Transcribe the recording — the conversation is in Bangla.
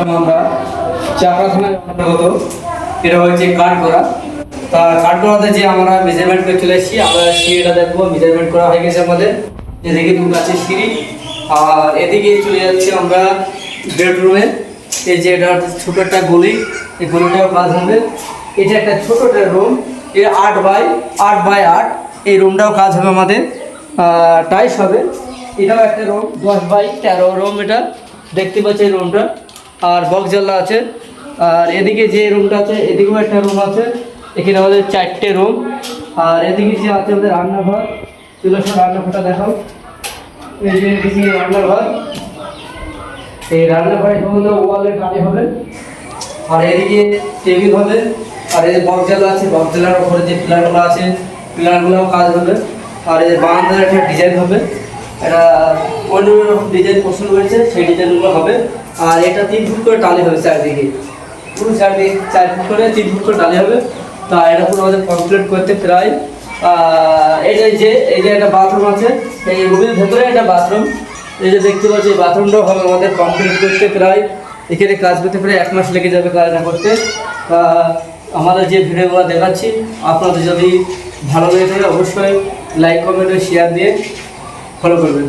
আসলাম আমরা চাকরাখানায় অন্তর্গত। এটা হচ্ছে কাঠগড়া। তা কাঠগড়াতে যে আমরা মেজারমেন্ট করে চলে এসেছি, আমরা সিঁড়িটা দেখবো। মেজারমেন্ট করা হয়ে গেছে আমাদের। এদিকে দুটো আছে সিঁড়ি, আর এদিকে চলে যাচ্ছে আমরা বেডরুমে। এই যে এটা ছোট একটা গলি, এই গলিটাও কাজ হবে। এটা একটা ছোট একটা রুম, এটা 8x8। এই রুমটাও কাজ হবে আমাদের, টাইস হবে। এটাও একটা রুম 10x13 রুম, এটা দেখতে পাচ্ছি এই রুমটা। আর বক্স জানলা আছে। আর এদিকে যে রুমটা আছে, এদিকেও একটা রুম আছে। এখানে আমাদের 4টে রুম। আর এদিকে যে আছে আমাদের রান্নাঘর। চলো সব রান্নাঘরটা দেখাও। এই যে এদিকে রান্নাঘর, এই রান্নাঘরে সম্বন্ধ ওয়ালের কাজ হবে। আর এদিকে টেবিল হবে। আর এই বক্স জানলা আছে, বক্স জানলার উপরে যে পিলারগুলো আছে, পিলারগুলোও কাজ হবে। আর এই বারান্দার একটা ডিজাইন হবে, এটা অন্য রকম ডিজাইন পছন্দ হয়েছে, সেই ডিজাইনগুলো হবে। আর এটা 3 ফুট করে টালি হবে চারদিকে, পুরো চারদিকে 4 ফুট করে 3 ফুট করে টালি হবে। তা এটা পুরো আমাদের কমপ্লিট করতে প্রায় এই যে একটা বাথরুম আছে, এই রুমের ভেতরে একটা বাথরুম। এই যে দেখতে পাচ্ছি, এই বাথরুমটাও হবে আমাদের কমপ্লিট করতে প্রায়, এখানে কাজ করতে প্রায় 1 মাস লেগে যাবে কাজটা করতে। আমাদের যে ভিডিওগুলো দেখাচ্ছি, আপনাদের যদি ভালো লেগে থাকে অবশ্যই লাইক, কমেন্ট ও শেয়ার দিয়ে ফলো করবেন।